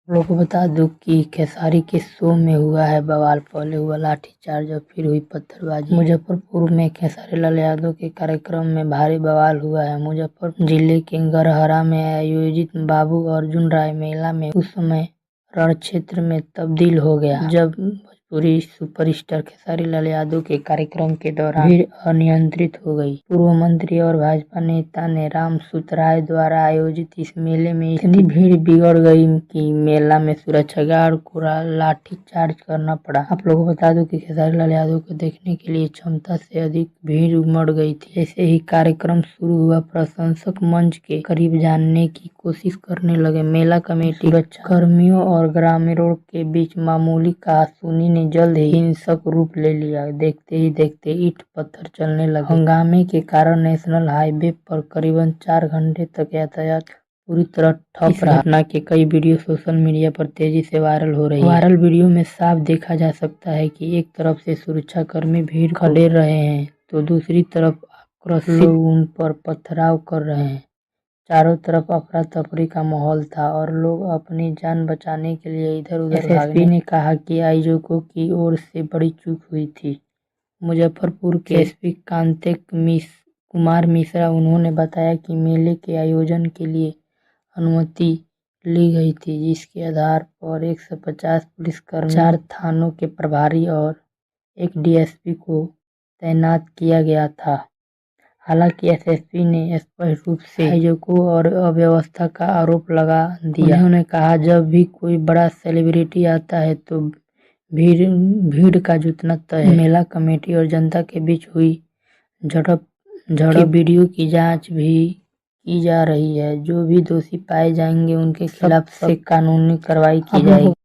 लोग को बता दूं कि खेसारी के शो में हुआ है बवाल। पहले हुआ लाठीचार्ज और फिर हुई पत्थरबाजी। मुजफ्फरपुर में खेसारी लाल यादव के कार्यक्रम में भारी बवाल हुआ है। मुजफ्फरपुर जिले के गरहरा में आयोजित बाबू अर्जुन राय मेला में उस समय रण क्षेत्र में तब्दील हो गया जब भोजपुरी सुपरस्टार खेसारी लाल यादव के कार्यक्रम के दौरान भीड़ अनियंत्रित हो गई। पूर्व मंत्री और भाजपा नेता ने राम सुतराय द्वारा आयोजित इस मेले में इतनी भीड़ बिगड़ गई कि मेला में सुरक्षा गार्ड को लाठी चार्ज करना पड़ा। आप लोगों को बता दूं कि खेसारी लाल यादव को देखने के लिए क्षमता से अधिक भीड़ उमड़ गई थी। जैसे ही कार्यक्रम शुरू हुआ, प्रशंसक मंच के करीब जाने की कोशिश करने लगे। मेला कमेटी, सुरक्षा कर्मियों और ग्रामीणों के बीच मामूली कहासुनी ने जल्द ही हिंसक रूप ले लिया। देखते ही देखते ईंट पत्थर चलने लगे। हंगामे के कारण नेशनल हाईवे पर करीबन 4 घंटे तक यातायात पूरी तरह ठप रहा। घटना के कई वीडियो सोशल मीडिया पर तेजी से वायरल हो रही है। वायरल वीडियो में साफ देखा जा सकता है कि एक तरफ से सुरक्षाकर्मी भीड़ खदेड़ रहे हैं तो दूसरी तरफ आक्रोशित लोग उन पर पथराव कर रहे हैं। चारों तरफ अफरा तफरी का माहौल था और लोग अपनी जान बचाने के लिए इधर उधर भागे। एसएसपी ने कहा कि आयोजकों की ओर से बड़ी चूक हुई थी। मुजफ्फरपुर के एसपी कांतेक कुमार मिश्रा, उन्होंने बताया कि मेले के आयोजन के लिए अनुमति ली गई थी, जिसके आधार पर 150 पुलिसकर्मी, 4 थानों के प्रभारी और एक डीएसपी को तैनात किया गया था। हालांकि एसएसपी ने स्पष्ट रूप से आयोजकों और अव्यवस्था का आरोप लगा दिया। उन्होंने कहा, जब भी कोई बड़ा सेलिब्रिटी आता है तो भीड़ का जुटना तय है। मेला कमेटी और जनता के बीच हुई झड़प वीडियो की जांच भी की जा रही है। जो भी दोषी पाए जाएंगे उनके खिलाफ सख्त कानूनी कार्रवाई की जाएगी।